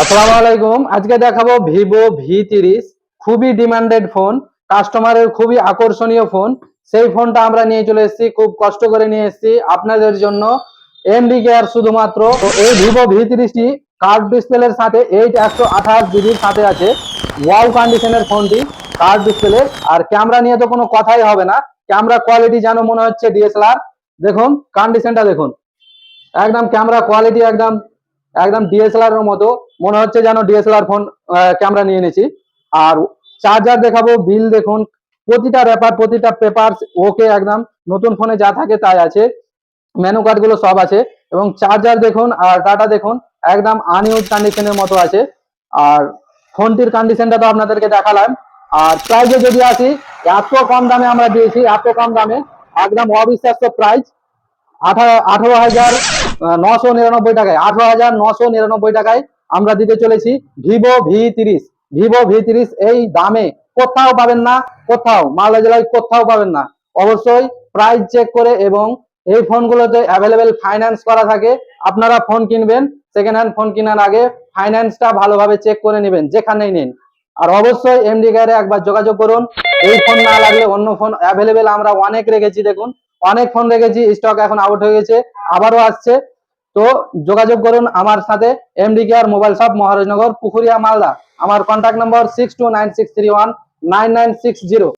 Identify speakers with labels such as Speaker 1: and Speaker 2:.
Speaker 1: আসসালামু আলাইকুম। আজকে দেখাবো ভিভো V30। খুবই ডিমান্ডেড ফোন, কাস্টমারের খুবই আকর্ষণীয় ফোন। সেই ফোনটা আমরা নিয়ে চলে এসেছি, খুব কষ্ট করে নিয়ে এসেছি আপনাদের জন্য। এমডি কেয়ার শুধুমাত্র। তো এই ভিভো V30টি কার্ভ ডিসপ্লের সাথে 128 জিবির সাথে আছে। ওয়াও কন্ডিশনের ফোনটি, কার্ভ ডিসপ্লে। আর ক্যামেরা নিয়ে তো কোনো কথাই হবে না, ক্যামেরা কোয়ালিটি যেন মনে হচ্ছে ডিএসএলআর। দেখুন কন্ডিশনটা দেখুন, একদম ক্যামেরা কোয়ালিটি একদম একদম ডিএসএলআর এর মতো মনে হচ্ছে যেন ডিএসএলআর ফোন ক্যামেরা নিয়ে নিয়েছি। আর চার্জার দেখাবো, বিল দেখুন, প্রতিটা র্যাপার প্রতিটা পেপারস ওকে, একদম নতুন ফোনে যা থাকে তাই আছে। মেনু কার্ড গুলো সব আছে। এবং চার্জার দেখুন আর ডাটা দেখুন, একদম আনইউজ কন্ডিশনের মতো আছে। আর ফোনটির কন্ডিশনটা তো আপনাদেরকে দেখালাম। আর প্রাইসে যদি আসি, এত কম দামে আমরা দিয়েছি, এত কম দামে, একদম অবিশ্বাস্য প্রাইস। 18,999 টাকায়, 18,999 টাকায় আমরা দিতে চলেছি ভিভো V30। ভিভো V30 এই দামে কোথাও পাবেন না, কোথাও মালদা জেলায় কোথাও পাবেন না। অবশ্যই প্রাইস চেক করে, এবং এই ফোনগুলোতে অ্যাভেলেবেল ফাইন্যান্স করা থাকে। আপনারা ফোন কিনবেন, সেকেন্ড হ্যান্ড ফোন কেনার আগে ফাইন্যান্সটা ভালোভাবে চেক করে নেবেন যেখানেই নেন। আর অবশ্যই এমডি কেয়ারে একবার যোগাযোগ করুন। এই ফোন না লাগলে অন্য ফোন অ্যাভেলেবেল আমরা অনেক রেখেছি, দেখুন অনেক ফোন রেখেছি, স্টক এখন আউট হয়ে গেছে, আবারও আসছে। তো যোগাযোগ করুন আমার সাথে। MD care mobile shop, Maharajnagar, Pukuria, Malda. আমার কন্ট্যাক্ট নম্বর 6296319960।